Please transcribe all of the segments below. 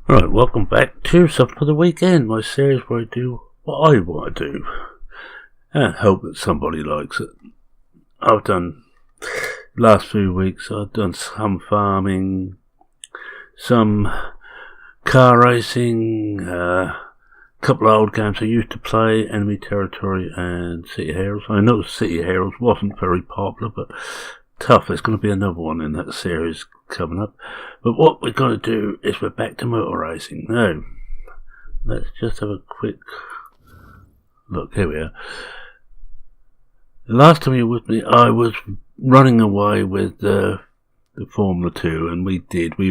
Right, welcome back to Something for the Weekend, my series where I do what I want to do and hope that somebody likes it. I've done, last few weeks, I've done some farming, some car racing, a couple of old games I used to play, Enemy Territory and City Heroes. I know City Heroes wasn't very popular, but tough. There's going to be another one in that series coming up. But what we're going to do is we're back to motor racing. Now, let's just have a quick look. Here we are. The last time you were with me, I was running away with the Formula 2, and we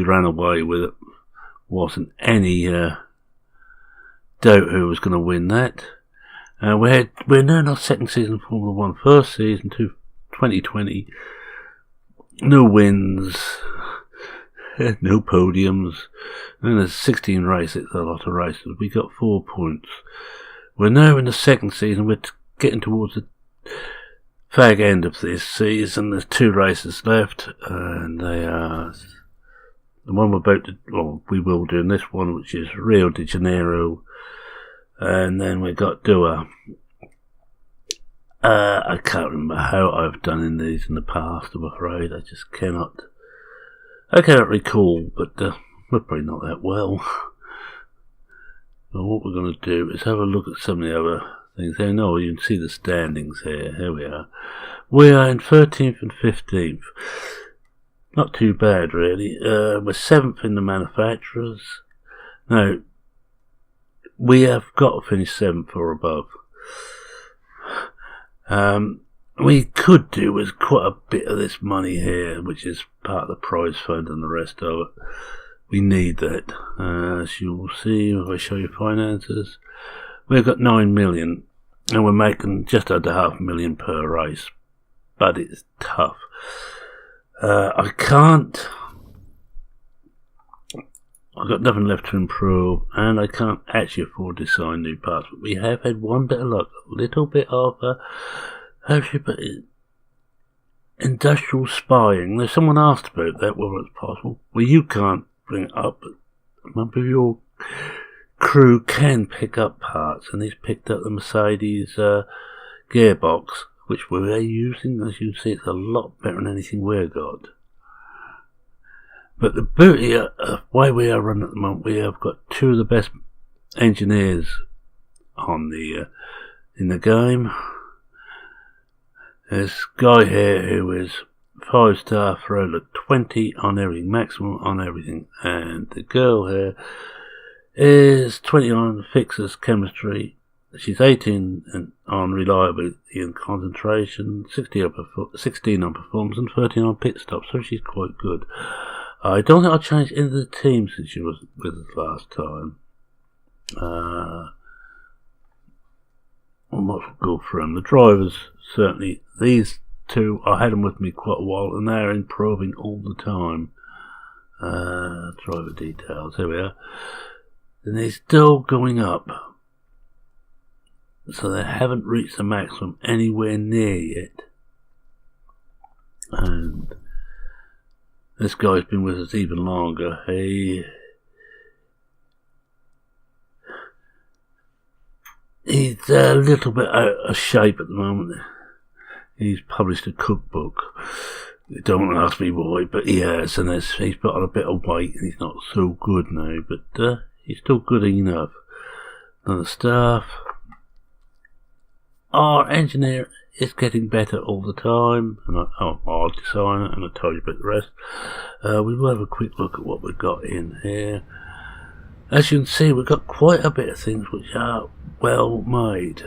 ran away with it. Wasn't any doubt who was going to win that. We're now in our second season of Formula 1, first season to 2020. No wins, no podiums, and there's 16 races, a lot of races. We got 4 points. We're now in the second season. We're getting towards the fag end of this season. There's 2 races left, and they are the one we're about to, well, we will do in this one, which is Rio de Janeiro, and then we got Doha. I can't remember how I've done in these in the past, I'm afraid. I just cannot recall, but we're probably not that well. Well, what we're going to do is have a look at some of the other things here. No, you can see the standings here. Here we are. We are in 13th and 15th. Not too bad, really. We're 7th in the manufacturers. Now, we have got to finish 7th or above. We could do with quite a bit of this money here, which is part of the prize fund and the rest of it. We need that. As you will see if I show you finances, we've got 9 million and we're making just under $500,000 per race, but it's tough. I've got nothing left to improve, and I can't actually afford to sign new parts. But we have had one bit of luck, a little bit of industrial spying. There's someone asked about that, whether it's possible. Well, you can't bring it up, but a member of your crew can pick up parts, and he's picked up the Mercedes gearbox, which we're using. As you see, it's a lot better than anything we've got. But the beauty of why we are running at the moment, we have got 2 of the best engineers on in the game. There's a guy here who is 5-star for over 20 on everything, maximum on everything, and the girl here is 20 on fixers chemistry. She's 18 on reliability and concentration, 16 on performance, and 13 on pit stop. So she's quite good. I don't think I've changed into the team since she was with us last time. I might go for them. The drivers, certainly, these 2, I had them with me quite a while, and they're improving all the time. Driver details, here we are. And they're still going up. So they haven't reached the maximum anywhere near yet. And this guy's been with us even longer. He's a little bit out of shape at the moment. He's published a cookbook. Don't ask me why, but he has, and he's put on a bit of weight, and he's not so good now, but he's still good enough. Now the staff, our engineer is getting better all the time, and our designer, and I'll tell you about the rest. We will have a quick look at what we've got in here. As you can see, we've got quite a bit of things which are well made.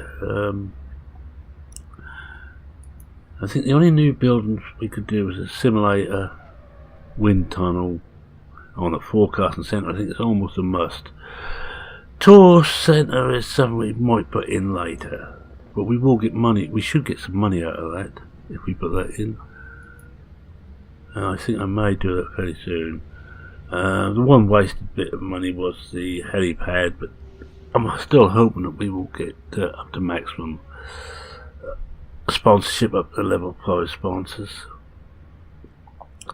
I think the only new buildings we could do is a simulator wind tunnel on a forecasting centre. I think it's almost a must. Tour centre is something we might put in later. But we will get money. We should get some money out of that if we put that in. I think I may do that fairly soon. The one wasted bit of money was the helipad, but I'm still hoping that we will get up to maximum sponsorship, up to level 5 sponsors.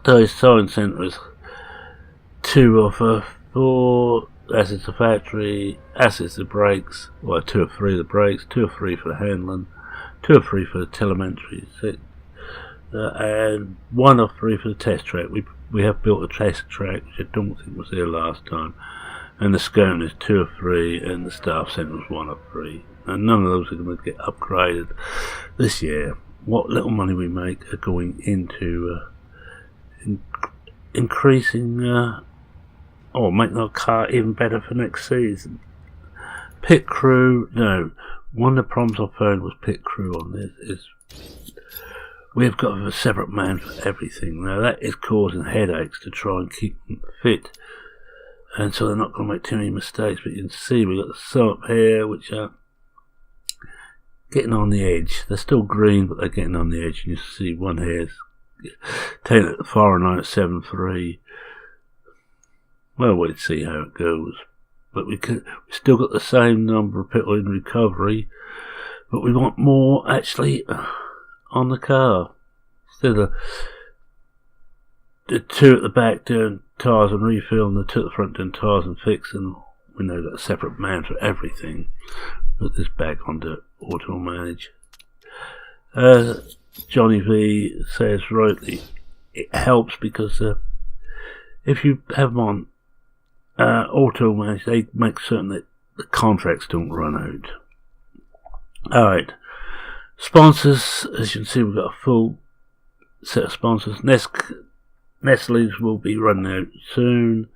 The science centre is 2 of 4 assets the factory, assets the brakes, well 2 or 3 of the brakes, 2 or 3 for the handling, 2 or 3 for the telemetry, and 1 or 3 for the test track. We have built a test track which I don't think was there last time, and the scone is 2 or 3, and the staff centre was 1 or 3, and none of those are going to get upgraded this year. What little money we make are going into increasing or making our car even better for next season. Pit crew, no. One of the problems I found was pit crew on this is we've got a separate man for everything. Now that is causing headaches to try and keep them fit, and so they're not going to make too many mistakes. But you can see we've got some up here which are getting on the edge. They're still green, but they're getting on the edge, and you see one here is taking it far and line at 7.3. Well, we'll see how it goes. But we still got the same number of pit lane recovery, but we want more actually on the car. Instead of the 2 at the back doing tyres and refill, and the 2 at the front doing tyres and fixing, we know got a separate man for everything. Put this back onto Auto Manage. Johnny Vee says rightly, it helps because if you have them on Auto Manage, they make certain that the contracts don't run out. Alright, sponsors, as you can see, we've got a full set of sponsors. Nestle's will be running out soon.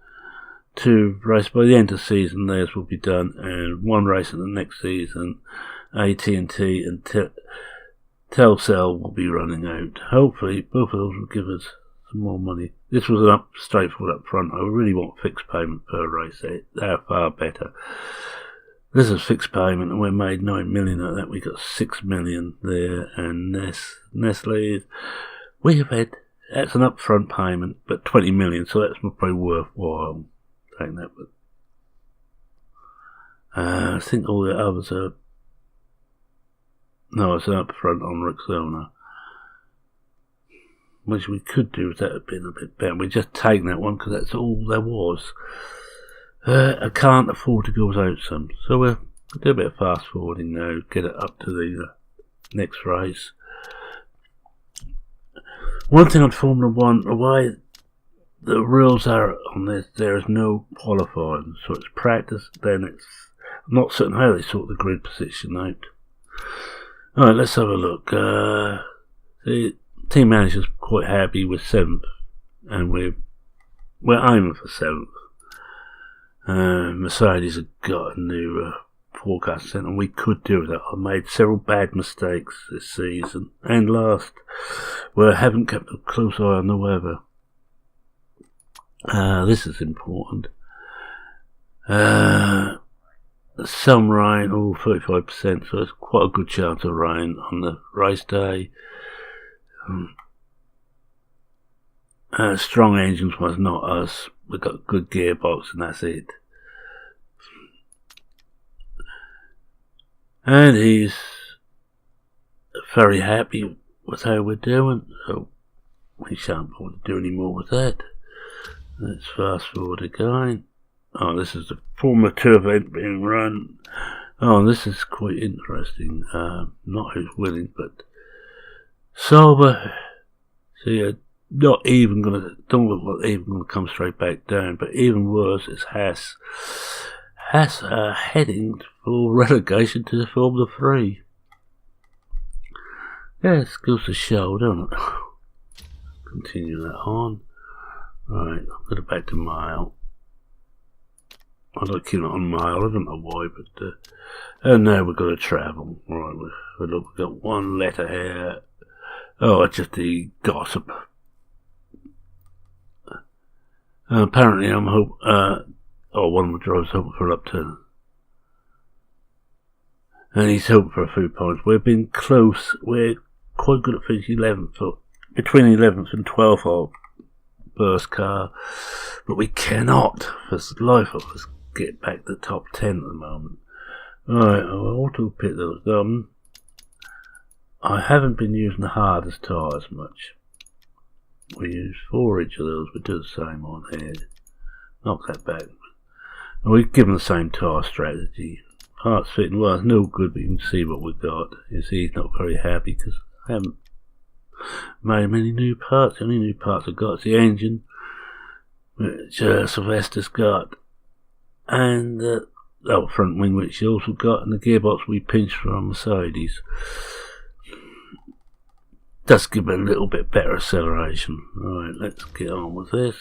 2 races by the end of the season, theirs will be done, and 1 race in the next season. AT&T and Telcel will be running out. Hopefully both of those will give us some more money. This was an straightforward up front. I really want fixed payment per race. They are far better. This is fixed payment, and we made 9 million out of that. We got 6 million there, and Nestle's we have had, that's an upfront payment, but 20 million, so that's probably worthwhile taking that. But I think all the others are, no, it's an upfront on Rexona, which we could do if that had been a bit better. We're just taking that one because that's all there was. I can't afford to go without some, so we'll do a bit of fast forwarding now, get it up to the next race. One thing on Formula 1, the way the rules are on this, there is no qualifying, so it's practice, then it's, I'm not certain how they sort the grid position out. Alright, let's have a look. The team manager's quite happy with 7th, and we're aiming for 7th. Mercedes have got a new forecast centre, and we could do that. I made several bad mistakes this season and last, where I haven't kept a close eye on the weather. This is important. Some rain, 35%, so it's quite a good chance of rain on the race day. Strong engines was not us. We've got a good gearbox, and that's it. And he's very happy with how we're doing, so we shan't bother to do any more with that. Let's fast forward again. Oh, this is the Formula 2 event being run. Oh, this is quite interesting. Not who's winning, but Sauber. See, not even gonna, don't look like even gonna come straight back down, but even worse is Haas. Haas are heading for relegation to the Formula 3. Yeah, it goes to show, don't it? Continue that on. Right, I'll go back to mile. I like keeping it on mile, I don't know why, but and now we've got to travel. Right, we've got one letter here. Oh, it's just the gossip. Apparently one of the drivers hoping for an upturn. And he's hoping for a few points. We've been close, we're quite good at finishing 11th, so between 11th and 12th our first car, but we cannot, for the life of us, get back to the top 10 at the moment. Alright, I'll auto pit those done. I haven't been using the hardest tyres much. We use 4 each of those, we do the same on here. Knock that back. And we've given the same tyre strategy. Parts fitting, well, it's no good, but you can see what we've got. You see he's not very happy because I haven't made many new parts. The only new parts I've got is the engine, which Sylvester's got, and the front wing windshields we've got, and the gearbox we pinched from Mercedes. Does give it a little bit better acceleration. Alright, let's get on with this.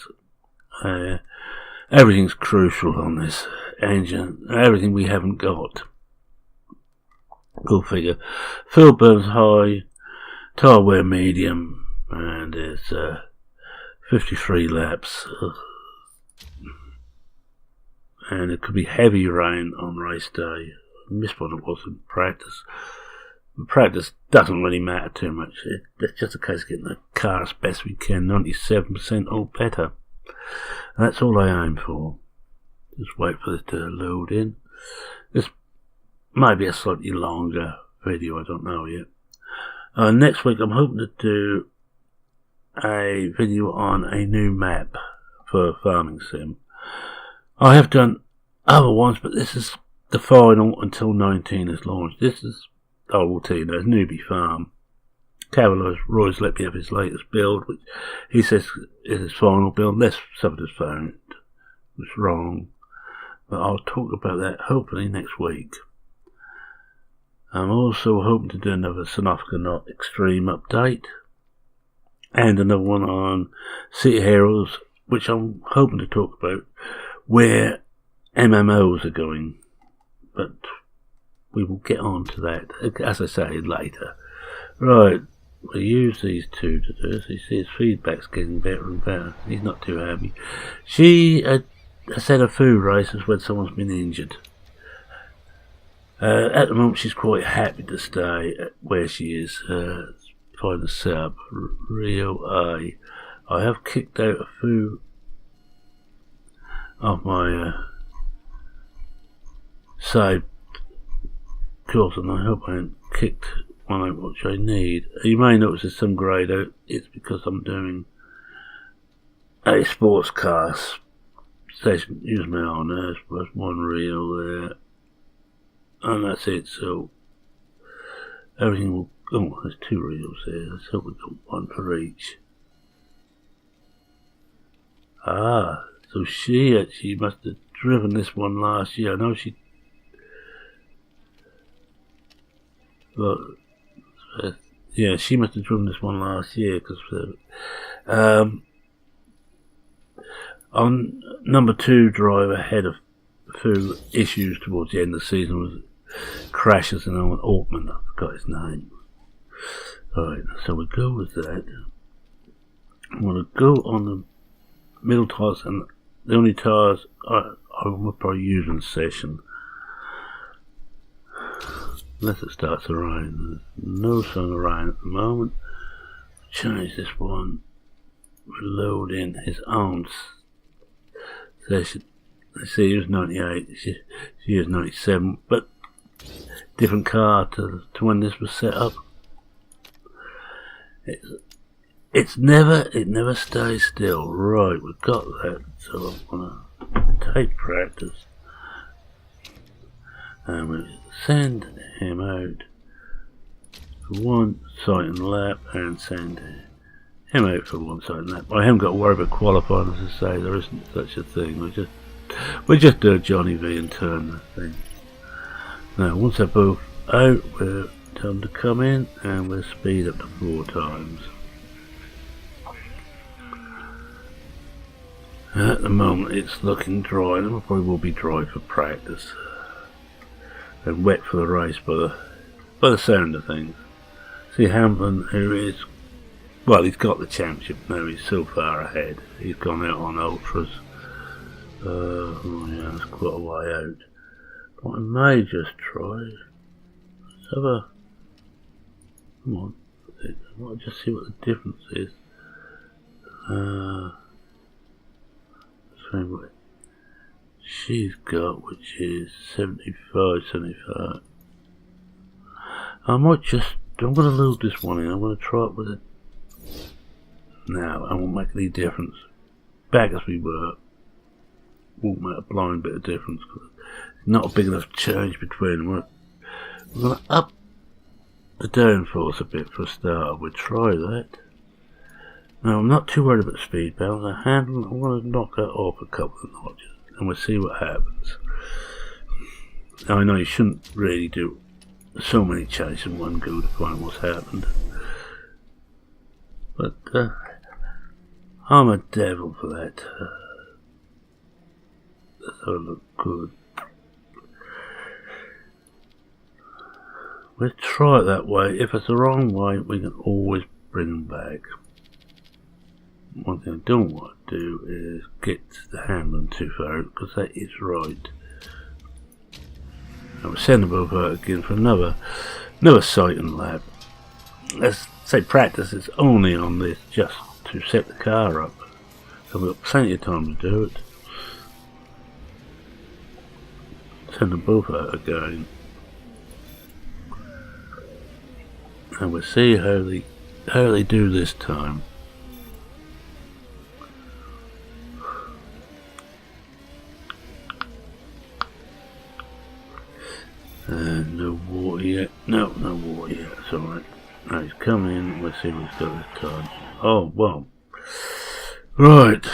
Everything's crucial on this engine. Everything we haven't got. Go figure. Fuel burns high, tyre wear medium, and it's 53 laps. And it could be heavy rain on race day. I missed what it was in practice. Practice doesn't really matter too much. It's just a case of getting the car as best we can, 97% or better. And that's all I aim for. Just wait for this to load in. This might be a slightly longer video, I don't know yet. Next week I'm hoping to do a video on a new map for Farming Sim. I have done other ones, but this is the final until 19 is launched. This is, I will tell you, there's Newbie Farm. Roy's let me have his latest build, which he says is his final build, unless something is found was wrong. But I'll talk about that hopefully next week. I'm also hoping to do another Synoptica Not Extreme update, and another one on City Heroes, which I'm hoping to talk about where MMOs are going. But we will get on to that, as I say, later. Right, we use these two to do this. You see his feedback's getting better and better. He's not too happy. She has had a few races when someone's been injured. At the moment she's quite happy to stay where she is. Find the setup, Rio A. I have kicked out a few of my side course, and I hope I haven't kicked one out which I need. You may notice there's some greyed out. It's because I'm doing a sports car station. Use my own. There's one reel there, and that's it. So everything will. Oh, there's two reels there. Let's hope we've got one for each. Ah, so she actually must have driven this one last year. I know she. Well, yeah, she must have driven this one last year because on number 2 driver had a few issues towards the end of the season with crashes, and Owen Altman, I forgot his name. Alright, so we go with that. I'm going to go on the middle tyres, and the only tyres I will probably use in session. Unless it starts to rain. There's no sun or rain at the moment. Change this one. Reload in his own session. Let's see, he was 98. She is 97. But different car to when this was set up. It never stays still. Right, we've got that. So I'm gonna take practice. And we'll send him out for one sighting lap and send him out for one sighting lap. I haven't got to worry about qualifying, as I say. There isn't such a thing. We just do a Johnny Vee and turn the thing. Now, once they're both out, we'll tell them to come in, and we'll speed up to 4 times. At the moment, it's looking dry, and it probably will be dry for practice. And wet for the race by the sound of things. See Hamlin, who is, well, he's got the championship now. He's so far ahead. He's gone out on ultras. Oh yeah, that's quite a way out. But I may just try. Let's have a. Come on, I want to just see what the difference is. So what she's got, which is 75. I'm going to load this one in. I'm going to try it with it now. I won't make any difference. Back as we were. won't make a blind bit of difference. Not a big enough change between them. We're going to up the downforce a bit for a start. We'll try that. Now, I'm not too worried about speed balance. The handle, I'm going to knock that off a couple of notches, and we'll see what happens. Now, I know you shouldn't really do so many changes in one go to find what's happened, but I'm a devil for that. That look good. We'll try it that way. If it's the wrong way, we can always bring them back. One thing I don't want to do is get the handling too far out, because that is right. I will send them both out again for another sighting lap. Let's say practice is only on this just to set the car up, so we've got plenty of time to do it. Send them both out again, and we'll see how they do this time. No water yet. No water yet. It's alright. Now he's coming in. Let's see what he's got this time. Oh, well. Right.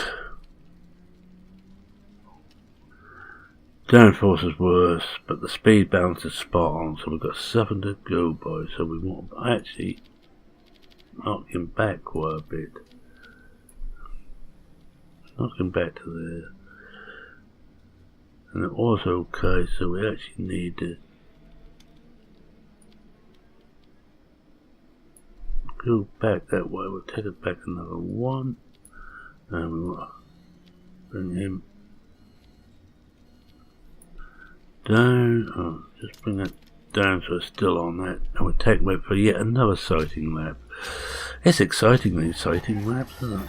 Downforce is worse, but the speed balance is spot on, so we've got 7 to go by, so we want to actually knock him back quite a bit. Knock him back to there. And it was okay, so we actually need to go back that way. We'll take it back another 1, and we want to bring him down. Oh, just bring that down so it's still on that, and we'll take him out for yet another sighting lap. It's exciting, these sighting laps, isn't it?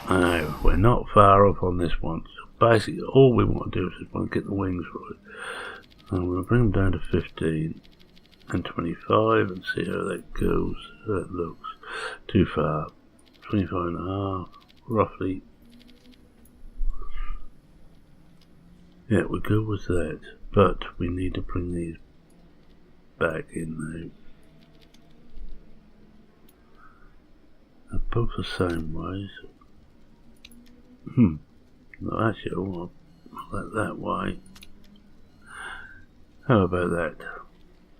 Now, we're not far off on this one, so basically all we want to do is just want to get the wings right. And we'll bring them down to 15 and 25 and see how that goes. That looks too far. 25 and a half, roughly. Yeah, we'll go with that, but we need to bring these back in now. They're both the same way. No, actually I want that way. How about that?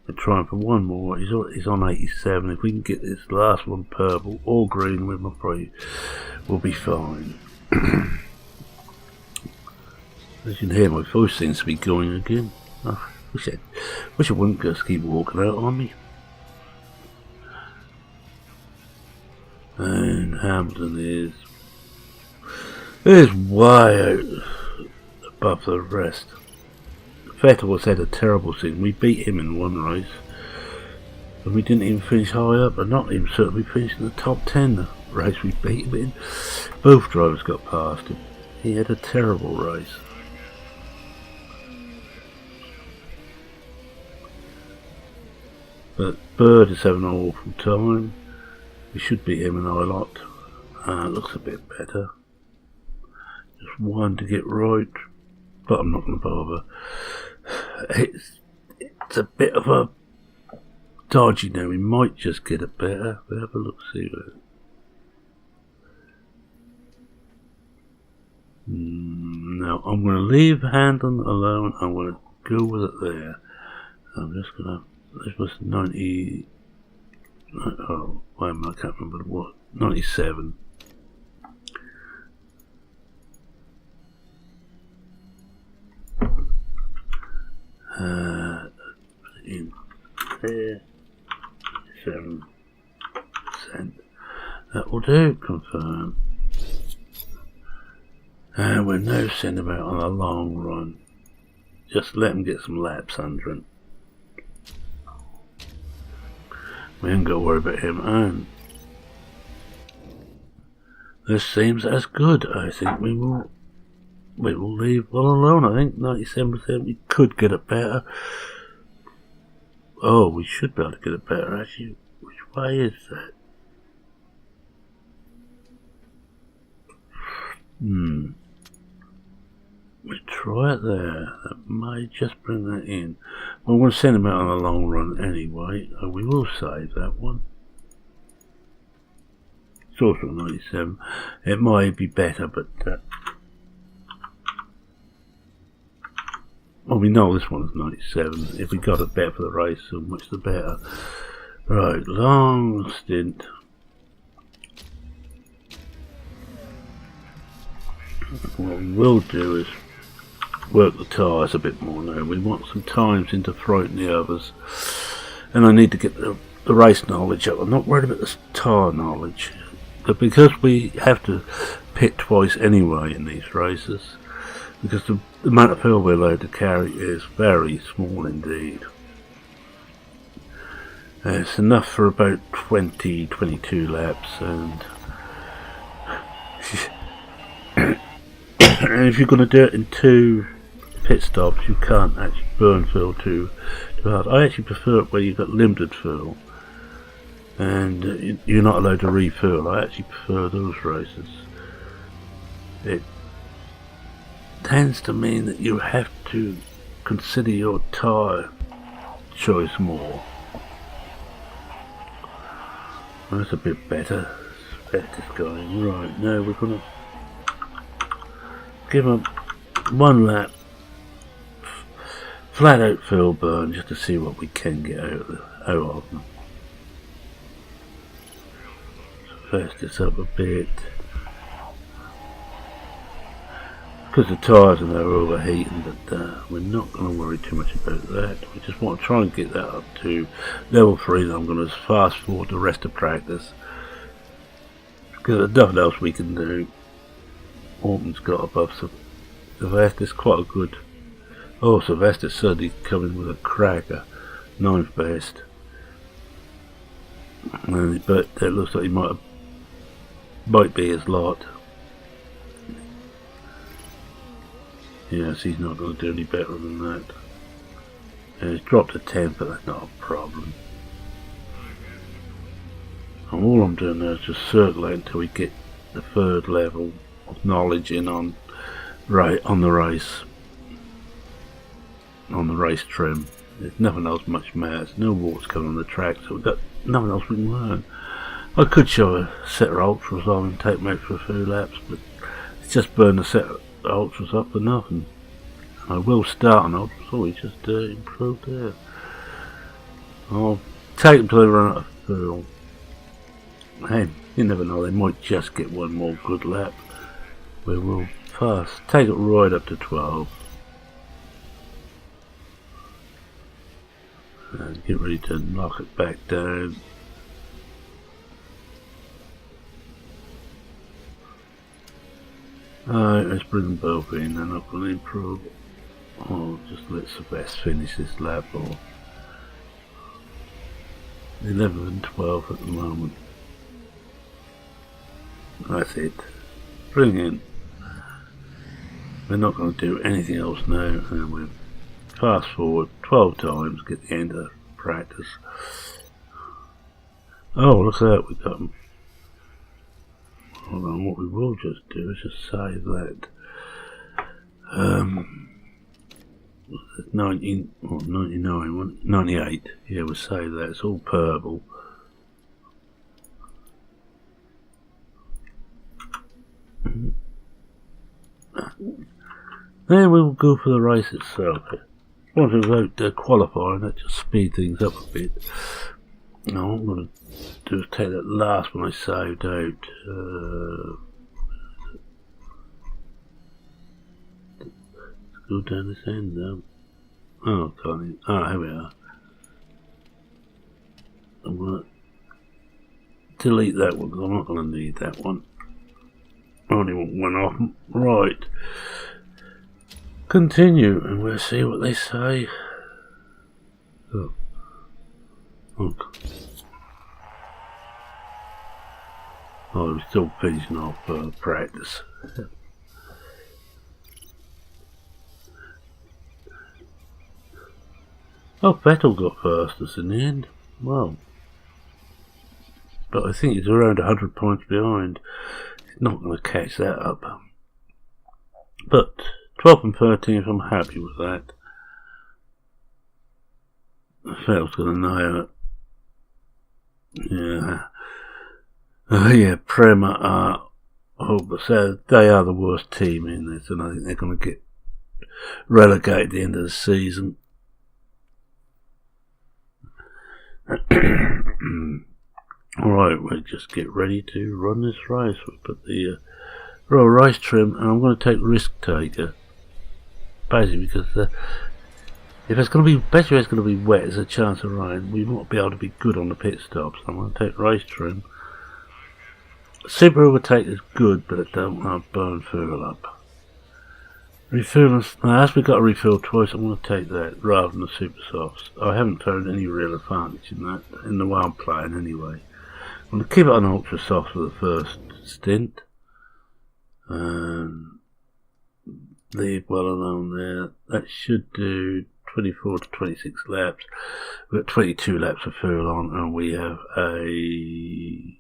We're trying for one more. He's on 87. If we can get this last one purple or green with my free, we'll be fine. As you can hear, my voice seems to be going again. Oh, wish I wouldn't just keep walking out on me. And Hamilton is way out above the rest. Vettel has had a terrible season. We beat him in one race, and we didn't even finish high up, and not even certainly finished in the top 10 the race we beat him in. Both drivers got past him. He had a terrible race. But Bird is having an awful time. We should beat him in a lot. Looks a bit better. Just one to get right, but I'm not going to bother. It's a bit of a dodgy now. We might just get it better. We'll have a look, see that. No, I'm going to leave handling alone. I'm going to go with it there. I'm just going to. This was 90. Oh, wait a minute, I can't remember what. 97. In there, 7%. That will do. Confirm. And we're now sending him out on a long run. Just let him get some laps under him. We ain't got to worry about him. And this seems as good. I think we will leave well alone. I think 97%. We could get it better. Oh, we should be able to get it better. Actually, which way is that? We try it there. That may just bring that in. Well, we'll send him out on the long run anyway. We will save that one. It's also 97. It might be better, but well, we know this one's 97. If we got it better for the race, so much the better. Right, long stint. What we will do is work the tyres a bit more now. We want some times in to frighten the others, and I need to get the race knowledge up. I'm not worried about the tyre knowledge, but because we have to pit twice anyway in these races, because the amount of fuel we're allowed to carry is very small indeed. It's enough for about 22 laps, and and if you're going to do it in 2 pit stops, you can't actually burn fuel too hard. I actually prefer it where you've got limited fuel and you're not allowed to refuel. I actually prefer those races. It tends to mean that you have to consider your tyre choice more. That's a bit better. Better going. Right, now we're going to give them 1 lap flat out fuel burn just to see what we can get out of them. Fast this up a bit because the tyres are now overheating, but we're not going to worry too much about that. We just want to try and get that up to level 3. And I'm going to fast forward the rest of practice because there's nothing else we can do. Orton's got above Sylvester's quite a good. Oh, Sylvester's suddenly coming with a cracker, 9th best. But it looks like he might be his lot. Yes, he's not going to do any better than that. And he's dropped to 10, but that's not a problem. And all I'm doing now is just circling until we get the 3rd level of knowledge in on the race trim. There's nothing else much matters. No water's coming on the track, so we've got nothing else we can learn. I could show a set of ultras on and take them out for a few laps, but it's just burn the set of ultras up for nothing. I will start on ultras. Oh, we just improved there. I'll take them till they run out of fuel. Hey, you never know, they might just get one more good lap. We will fast take it right up to 12 and get ready to knock it back down. Alright, let's bring them both in. They're not going to improve. Oh, just let Sylvester finish this lap off. 11 and 12 at the moment. That's it. Bring in. We're not going to do anything else now, and we'll fast forward 12 times, get the end of the practice. Oh, look at that, we got them. Hold on, what we will just do is just save that. 19, or 99, 98. Yeah, we'll save that. It's all purple. Then we'll go for the race itself. Once we've out qualifying, that just speed things up a bit. Now what I'm going to do is take that last one I saved out. Let's go down this end now. Oh, can't even. Ah, here we are. I'm going to delete that one because I'm not going to need that one. I only want one off. Right. Continue and we'll see what they say. Oh. Okay. Oh, we're still finishing off practice. Oh, Vettel got fastest in the end. Well, but I think he's around 100 points behind. He's not going to catch that up. But 12th and 13th, I'm happy with that. I thought I was going to nail it. Yeah. Prema are hopeless. They are the worst team in this, and I think they're going to get relegated at the end of the season. Alright, we'll just get ready to run this race. We put the roll race trim, and I'm going to take Risk Taker. Basically, because if it's going to be, especially if it's going to be wet, there's a chance of rain. We won't be able to be good on the pit stops. I'm going to take race trim. Super overtake is good, but it don't want to burn fuel up. Refuel, now as we got to refill twice, I'm going to take that rather than the super softs. I haven't found any real advantage in that, in the way I'm playing anyway. I'm going to keep it on ultra soft for the first stint. Leave well alone there. That should do 24 to 26 laps. We've got 22 laps of fuel on, and we have a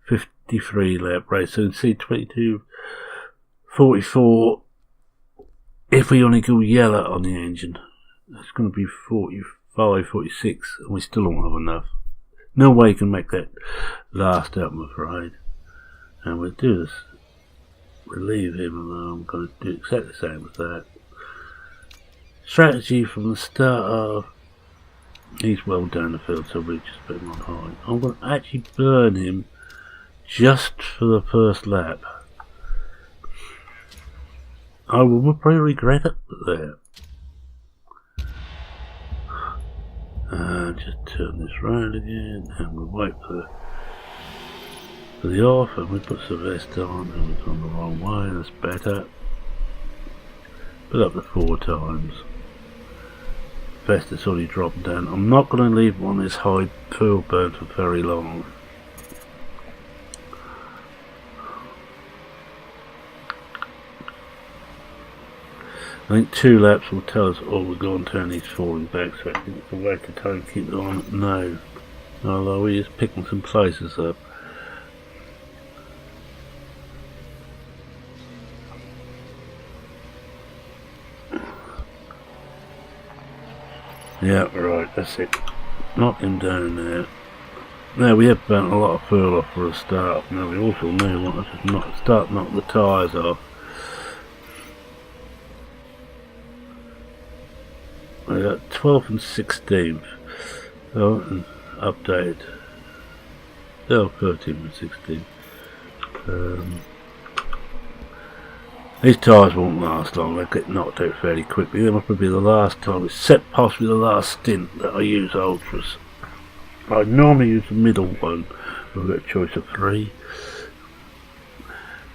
53 lap race. So you can see 22, 44. If we only go yellow on the engine, that's going to be 45, 46, and we still don't have enough. No way you can make that last out, I'm afraid. And we'll do this. We'll leave him alone. I'm going to do exactly the same as that. Strategy from the start of, he's well down the field, so we'll just put him on high. I'm going to actually burn him just for the first lap. I will probably regret it, but there. Just turn this round again, and we'll wait for the off, and we put the vest on, and it's on the wrong way. That's better. Put up to 4 times. Vest is already dropping down. I'm not going to leave one this high fuel burn for very long. I think 2 laps will tell us, oh, we're going to turn these falling back, so I think it's a waste of time to keep it on. No. Although we're just picking some places up. Yeah, right, that's it. Knock him down there. Now we have burnt a lot of fuel off for a start. Now we also may want to just start knocking the tyres off. We got 12th and 16th. Oh, and updated. Oh, 13th and 16th. These tyres won't last long. They'll get knocked out fairly quickly. That must be the last time, except possibly the last stint that I use ultras. I normally use the middle one. We've got a choice of 3.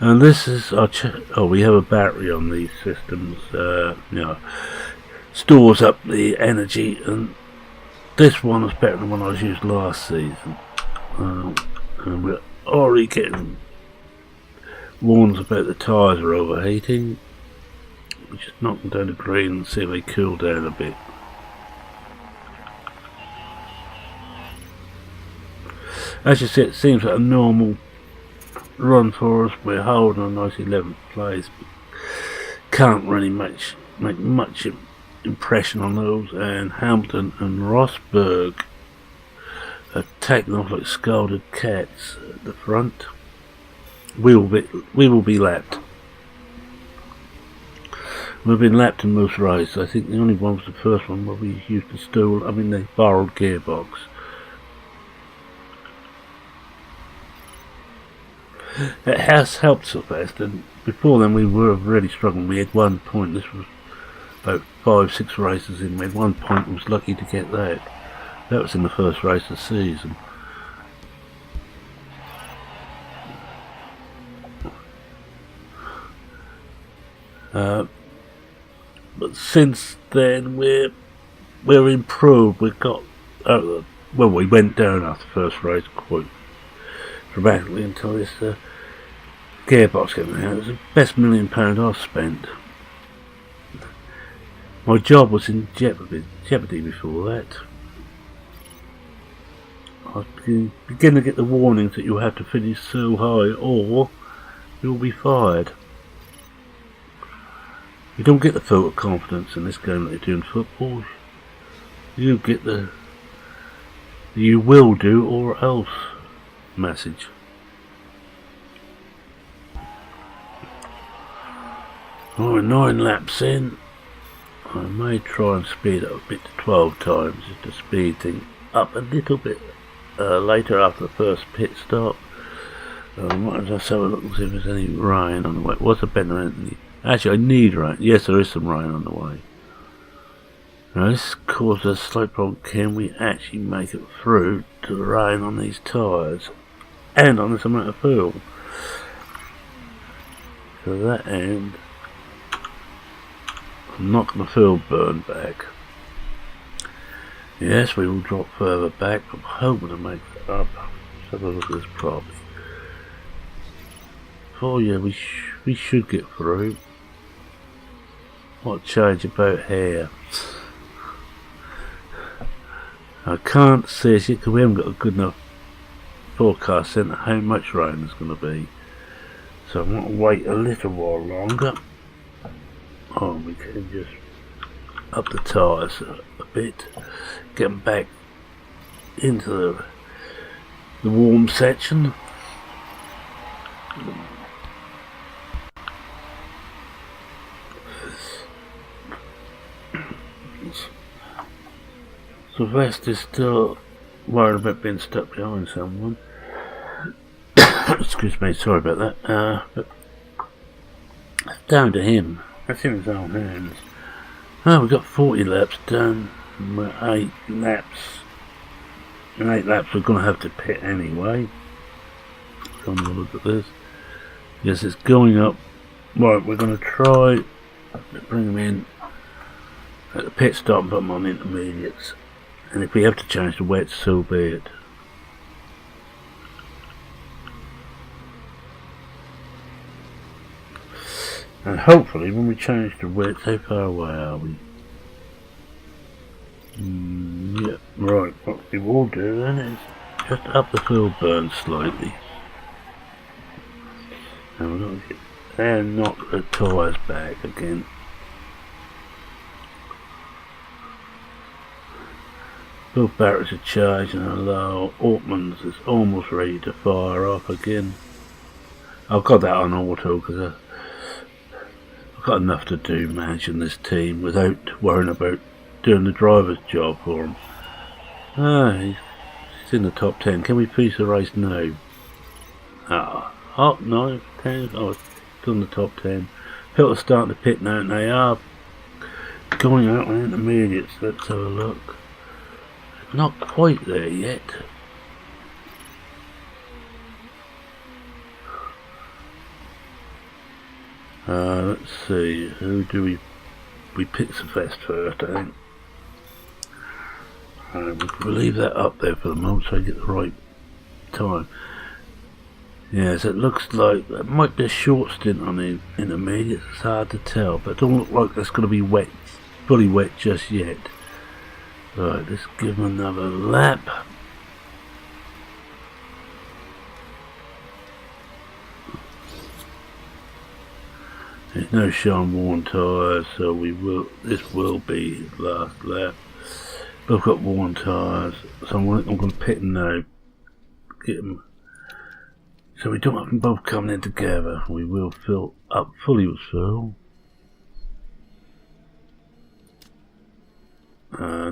And this is our we have a battery on these systems. Stores up the energy, and this one is better than the one I was used last season. And we're already getting warns about the tyres are overheating. We just knock them down to green and see if they cool down a bit. As you see, it seems like a normal run for us. We're holding a nice 11th place, but can't really make much impression on those. And Hamilton and Rosberg are taking off like scalded cats at the front. We will be lapped. We've been lapped in most races. I think the only one was the first one where we used the borrowed gearbox. It has helped so fast, and before then we were really struggling. We had 1 point. This was about 5-6 races in. We had 1 point and was lucky to get that. That was in the first race of the season. But since then we're improved. We've got we went down after the first race quite dramatically until this gearbox came out. It was the best £1 million I've spent. My job was in jeopardy before that. I was beginning to get the warnings that you have to finish so high or you'll be fired. You don't get the vote of confidence in this game like you do in football. You get the "you will do or else" message. We're 9 laps in. I may try and speed up a bit to 12 times just to speed things up a little bit later after the first pit stop. Let's have a look and see if there's any rain on the way. What's a better Anthony? Actually, I need rain. Yes, there is some rain on the way. Now, this causes a slight problem. Can we actually make it through to the rain on these tyres and on this amount of fuel? To that end, I'm not going to feel burn back. Yes, we will drop further back, but I'm hoping to make it up. Let's have a look at this properly. Oh yeah, we should get through. What change about here? I can't see it yet because we haven't got a good enough forecast in how much rain there's going to be. So I'm going to wait a little while longer. Oh, we can just up the tyres a bit, get them back into the warm section. Sylvester's still worried about being stuck behind someone. Excuse me, sorry about that. But it's down to him. That's in his own hands. Oh, we've got 40 laps done. We're 8 laps. In 8 laps we're going to have to pit anyway. Come on, look at this. Yes, it's going up. Right, we're going to try to bring them in at the pit stop and put them on intermediates. And if we have to change the wets, so be it. And hopefully when we change the wets, how far away are we? Yeah, right, what we will do then is just up the fuel burn slightly. And we're going to get there and knock the tyres back again. Both batteries are charged and are low. Altman's is almost ready to fire off again. I've got that on auto because I've got enough to do managing this team without worrying about doing the driver's job for him. He's in the top 10. Can we finish the race now? Oh, 9, 10. Oh, still in the top 10. People are starting to pit now and they are going out on intermediates. Let's have a look. Not quite there yet. Let's see, who do we pit the best first, I think. We'll leave that up there for the moment so I get the right time. Yes, it looks like that might be a short stint on the intermediate. It's hard to tell, but it don't look like that's going to be wet, fully wet just yet. Right, let's give him another lap. There's no shine worn tyres, so this will be his last lap. Both got worn tyres, so I'm going to pit them now. Get them. So we don't have them both coming in together. We will fill up fully with fuel.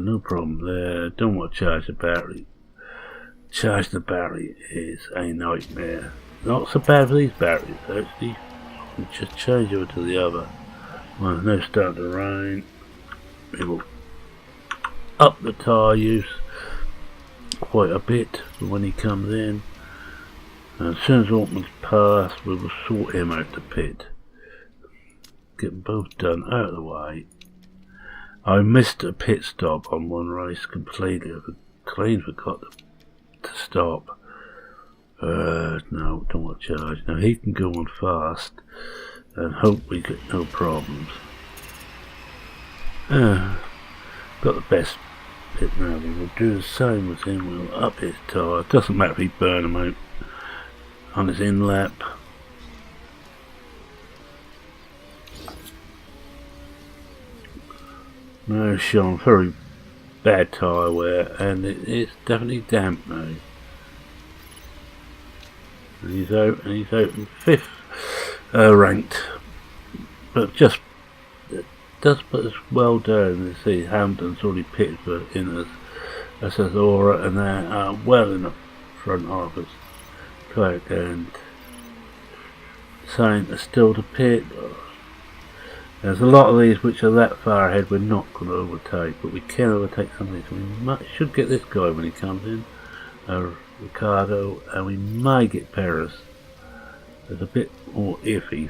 No problem there. Don't want to charge the battery. Charging the battery is a nightmare. Not so bad for these batteries actually. We just change over to the other. Well, now starting to rain. We will up the tyre use quite a bit when he comes in. And as soon as Altman's passed, we will sort him out the pit. Get them both done out of the way. I missed a pit stop on one race completely. I clean forgot to stop. No, don't want to charge. Now he can go on fast and hope we get no problems. Got the best pit now. We will do the same with him. We'll up his tyre. Doesn't matter if we burn him out on his in lap. No, Sean, very bad tyre wear, and it's definitely damp now. And he's out in 5th ranked, but just it does put us well down. You see, Hampton's already pitted for Inners. That says Aura, and they're well in the front of us. Clark and Saint are still to pit. There's a lot of these which are that far ahead we're not going to overtake, but we can overtake some of these. We should get this guy when he comes in, Ricardo, and we may get Perez. It's a bit more iffy.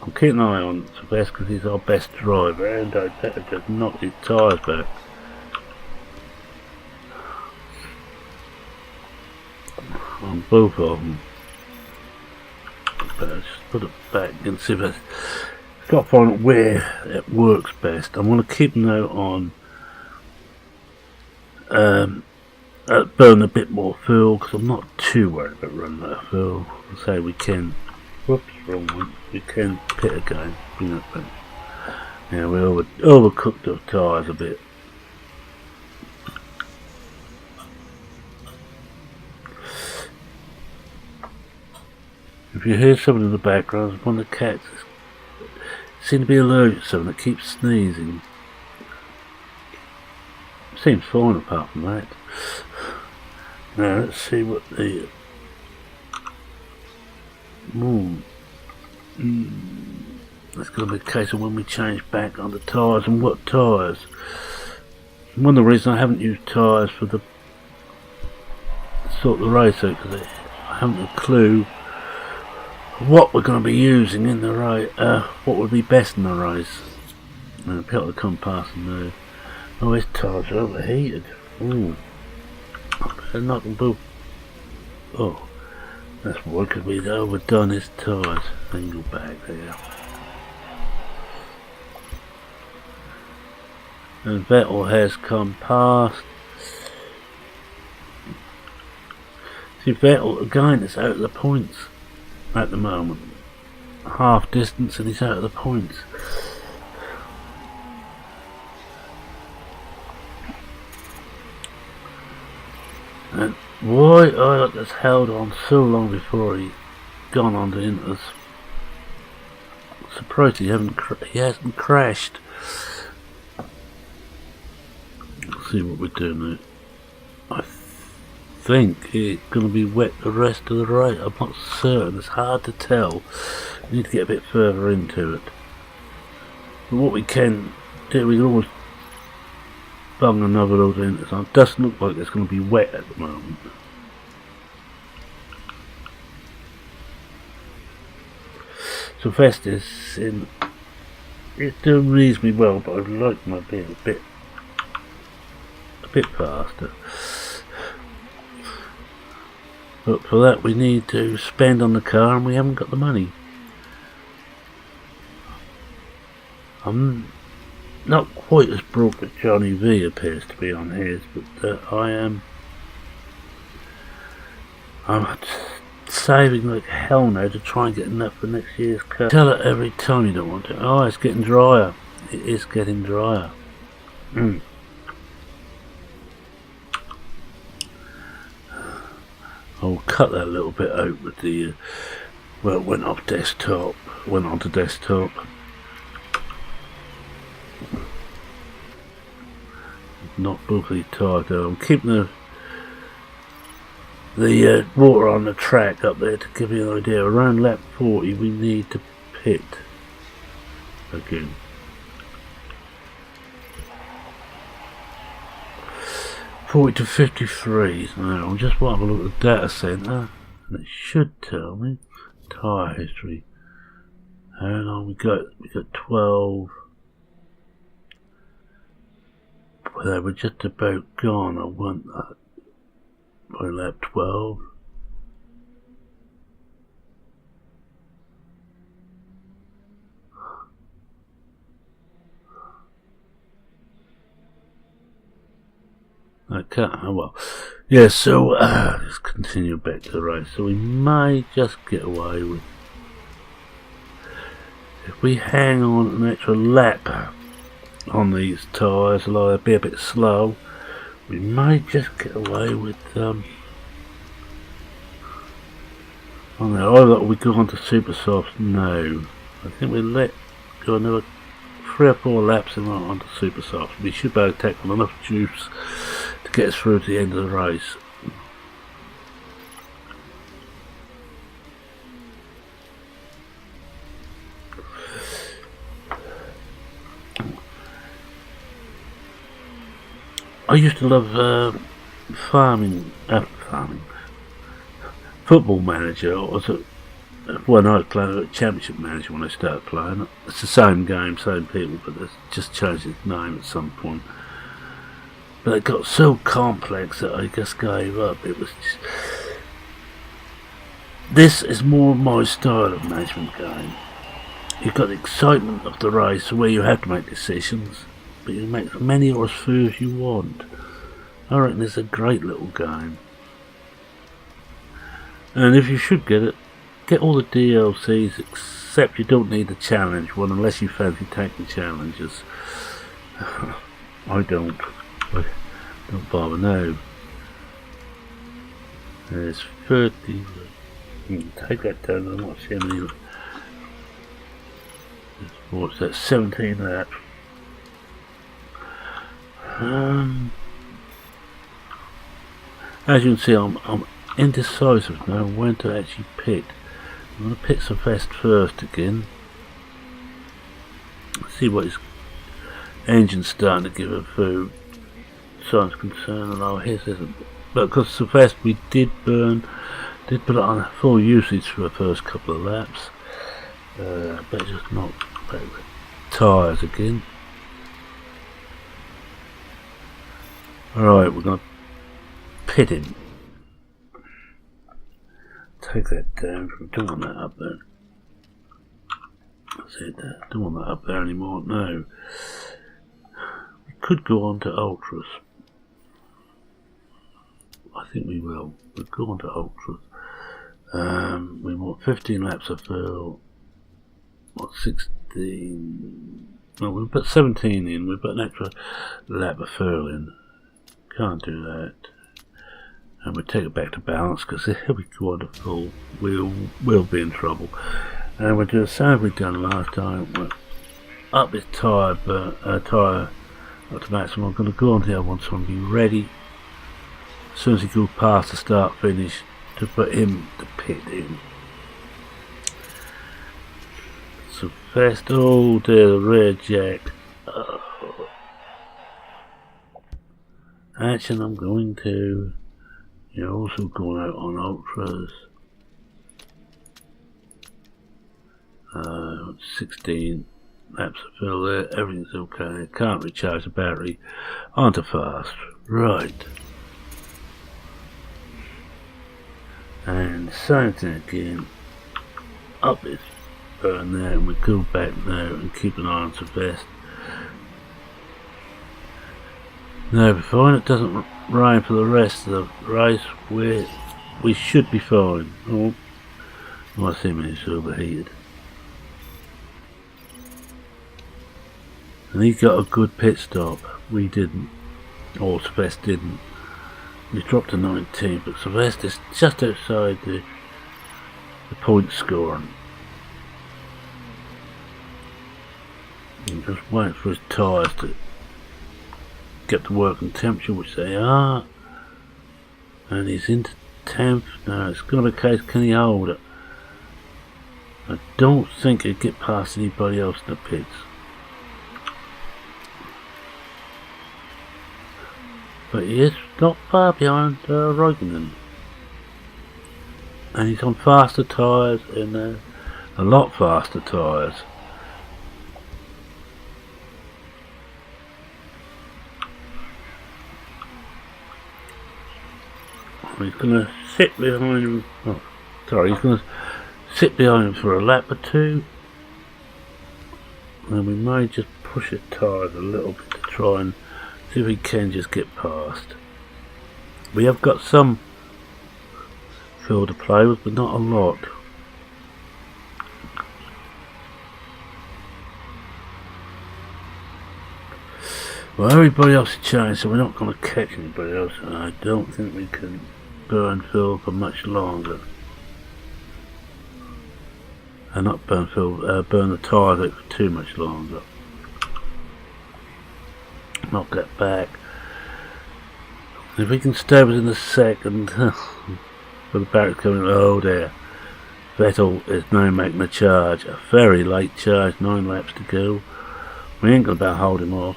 I'm keeping an eye on Sylvester because he's our best driver, and I better just knock his tyres back. On both of them. But just put it back and see if it's got to find where it works best. I'm going to keep a note on burn a bit more fuel because I'm not too worried about running out of fuel. I'll say we can. Whoops, wrong one. We can pit again. Bring that back. Yeah, we overcooked the tyres a bit. If you hear something in the background, it's one of the cats seem to be allergic to something that keeps sneezing. Seems fine apart from that. Now let's see what the that's going to be a case of when we change back on the tyres and what tyres. One of the reasons I haven't used tyres for the sort of race out because I haven't a clue what we're going to be using in the race, what would be best in the race. And people that come past them now. Oh, his tyres are overheated. Ooh. They're not both. Oh, that's why, because we've overdone his tyres. Angle back there. And Vettel has come past. See, Vettel again is out of the points at the moment. Half distance and he's out of the points. And why I just held on so long before he gone on to Inters. Surprised he hasn't crashed. Let's see what we're doing now. I think it's going to be wet the rest of the race. I'm not certain. It's hard to tell. We need to get a bit further into it. But what we can do, we can always bung another load in. It doesn't look like it's going to be wet at the moment. So Festus it's doing reasonably well, but I'd like my being a bit faster. But for that we need to spend on the car and we haven't got the money. I'm not quite as broke as Johnny Vee appears to be on his, but I'm saving like hell now to try and get enough for next year's car. Tell it every time you don't want to. Oh, it's getting drier. It is getting drier. I'll cut that little bit out with the well, it went onto desktop. Not bookly tired though. I'm keeping the water on the track up there to give you an idea. Around lap 40 we need to pit again. .40 to 53. Now I'll just have a look at the data center and it should tell me tyre history. How long we got 12. Well, they were just about gone. I want that by lap 12. Okay, well, yeah, so let's continue back to the race. So we may just get away with, if we hang on an extra lap on these tyres, although they'll be a bit slow. We may just get away with oh no, either we go on to super soft. No, I think we let go another 3 or 4 laps and on to super soft. We should be able to take on enough juice to get us through to the end of the race. I used to love Football Manager, or was it when I was playing Championship Manager when I started playing. It's the same game, same people, but it's just changed its name at some point. But it got so complex that I just gave up. It was just, this is more my style of management game. You've got the excitement of the race where you have to make decisions, but you can make as many or as few as you want. I reckon it's a great little game. And if you should get it, get all the DLCs, except you don't need the challenge one unless you fancy taking challenges. I don't bother now. There's 30. Take that down, I'm not seeing any. What's that? 17 laps. As you can see, I'm indecisive now when to actually pit. I'm going to pit Sylvester first again. See what his engine's starting to give a food. So I'm concerned, although his isn't. But because Sylvester, we did put it on full usage for the first couple of laps. But just not the tyres again. Alright, we're going to pit him. Take that down. We don't want that up there. That's it there. Don't want that up there anymore. No. We could go on to ultras. I think we will. We'll go on to ultras. We want 15 laps of fill. What, 16? No, we put 17 in. We put an extra lap of fill in. Can't do that. And we take it back to balance, because if we go on to full, we'll be in trouble. And we'll do the same we done last time. We'll up his tyre up to maximum. I'm going to go on here once I'm be ready. As soon as he goes past the start finish, to put him to pit in. So fast, oh dear, the rear jack. Action, I'm going to. You're also going out on ultras. 16 laps of fill there, everything's okay. Can't recharge the battery. On to fast. Right. And same thing again. Up this burn there, and we go back now and keep an eye on Sylvester. Now, provided it doesn't rain for the rest of the race, we should be fine. Oh, I see when it's overheated. And he got a good pit stop. We didn't. Or Sylvester didn't. We dropped to 19, but Sylvester's just outside the point scoring. And just waiting for his tyres to get the working temperature, which they are. And he's into 10th. Now it's going to be a case, can he hold it? I don't think he'd get past anybody else in the pits. But he is not far behind Roigenen. And he's on faster tyres and a lot faster tyres. He's going to sit behind him. Oh, sorry, he's going to sit behind him for a lap or two. And we may just push his tyres a little bit to try and see if we can just get past. We have got some fill to play with, but not a lot. Well, everybody else is changed, so we're not going to catch anybody else, and I don't think we can burn fuel for much longer. And not burn fuel, burn the tyres out for too much longer. Not get back. If we can stay within a second, for the barracks coming, oh dear. Vettel is now making a charge, a very late charge, 9 laps to go. We ain't going to be able to hold him off.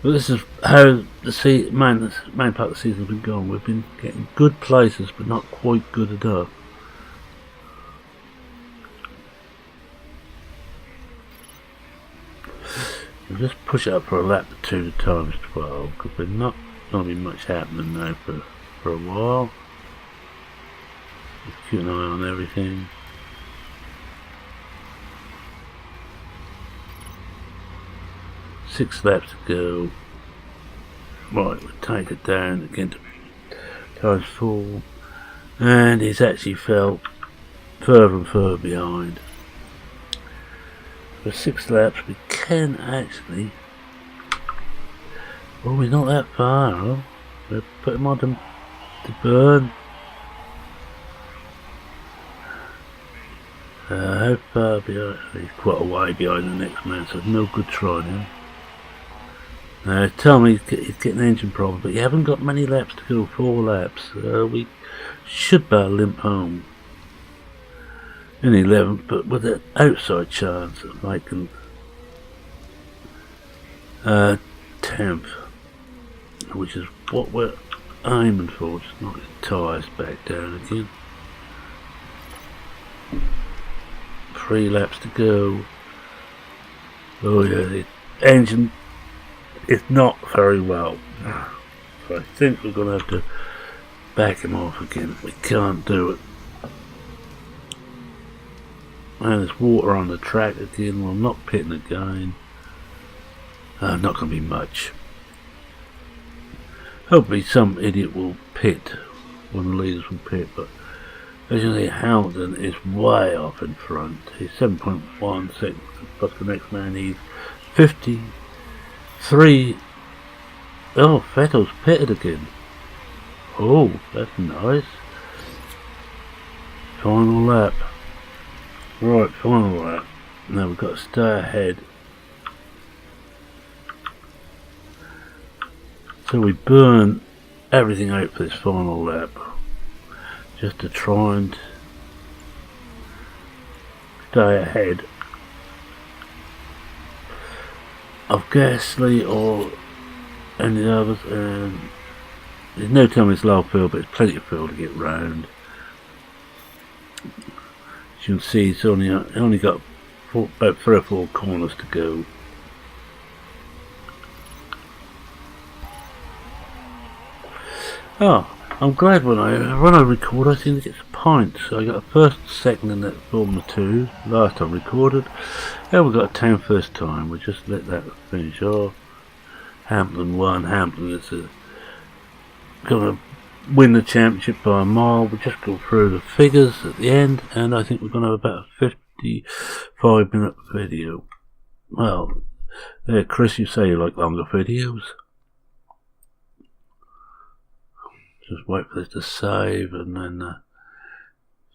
But this is how the main part of the season has been going. We've been getting good places, but not quite good enough. We'll just push it up for a lap to 2 times 12, because there's not going to be much happening now for a while. Just keep an eye on everything. Six laps to go. Right, we'll take it down again to times 4, and he's actually fell further and further behind. For 6 laps we can actually, well, we're not that far, huh? We'll put him on to burn. How far behind? He's quite a way behind the next man, so no good trying him. Tell me he's getting an engine problem, but you haven't got many laps to go, 4 laps. We should be able to limp home in 11th, but with an outside chance of making 10th, which is what we're aiming for. Just knock the tyres back down again. 3 laps to go. Oh yeah, the engine is not very well, so I think we're going to have to back him off again. We can't do it. And there's water on the track again. Well, I'm not pitting again. Not going to be much. Hopefully some idiot will pit. One of the leaders will pit, but as you see, Hamilton is way off in front. He's 7.1 seconds plus the next man. He's 53. Oh, Vettel's pitted again. Oh, that's nice. Final lap. Right, final lap. Now we've got to stay ahead. So we burn everything out for this final lap, just to try and stay ahead of Gasly or any others. And there's no telling it's low field, but it's plenty of field to get round. As you can see, it's only got about 3 or 4 corners to go. Oh, I'm glad when I record I seem to get some points. So I got a first, second in that Formula 2 last time recorded. And we got a 10 first time. We'll just let that finish off. Hamilton won. Hamilton is going to win the championship by a mile. We'll just go through the figures at the end, and I think we're going to have about a 55-minute video. Well, there, Chris, you say you like longer videos. Just wait for this to save and then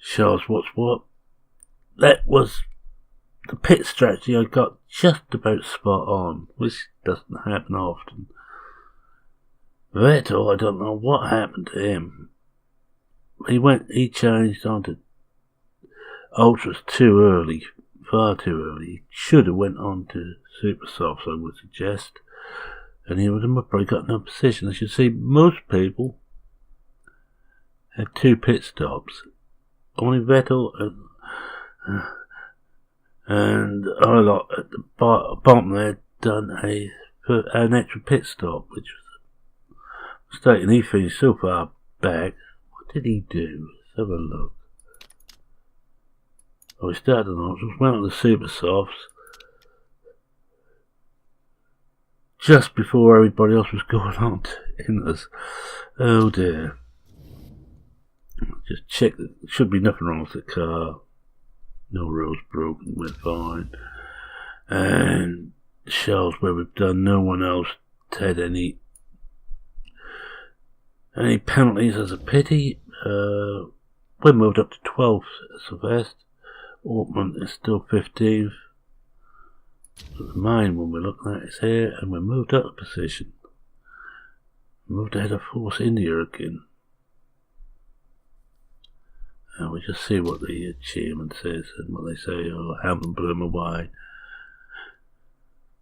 show us what's what. That was the pit strategy I got just about spot on, which doesn't happen often. Vettel, I don't know what happened to him. He changed onto ultras too early, far too early. He should have went on to super softs, I would suggest, and he would have probably got in a position. As you see, most people had 2 pit stops. Only Vettel and I lot at the bottom there had done an extra pit stop, which was a mistake, and he finished so far back. What did he do? Let's have a look. Oh, he started on options, went on the super softs just before everybody else was going on to us. Oh dear. just check that there should be nothing wrong with the car. No rules broken, we're fine. And shows where we've done, no one else had any penalties as a pity. We moved up to 12th at Sylvester. Ortman is still 15th. But the main one we're looking at is here, and we moved up a position. Moved ahead of Force India again. And we just see what the chairman says and what they say. Oh, Hamilton blew him away.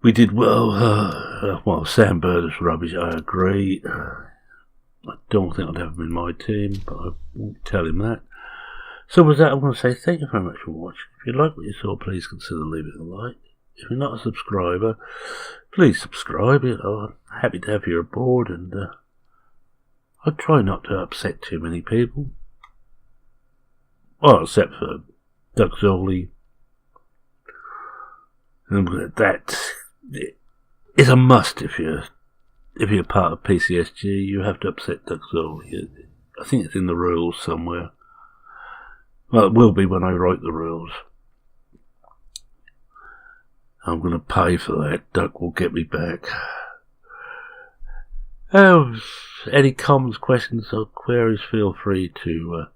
We did well. Well, Sam Bird is rubbish, I agree. I don't think I'd have him in my team, but I won't tell him that. So with that, I want to say thank you very much for watching. If you like what you saw, please consider leaving a like. If you're not a subscriber, please subscribe. I'm happy to have you aboard, and I try not to upset too many people. Well, except for Doug Zolli. And that is a must if you're part of PCSG. You have to upset Doug Zolli. I think it's in the rules somewhere. Well, it will be when I write the rules. I'm going to pay for that. Doug will get me back. Any comments, questions or queries, feel free to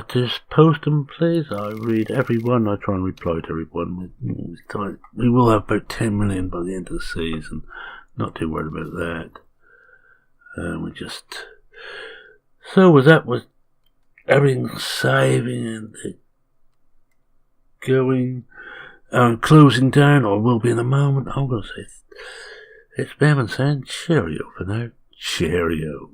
just post them, please. I read everyone. I try and reply to everyone. We will have about 10 million by the end of the season. Not too worried about that. So was that with everything saving and going closing down, or will be in a moment. I'm going to say it's Bevan saying cheerio for now. Cheerio.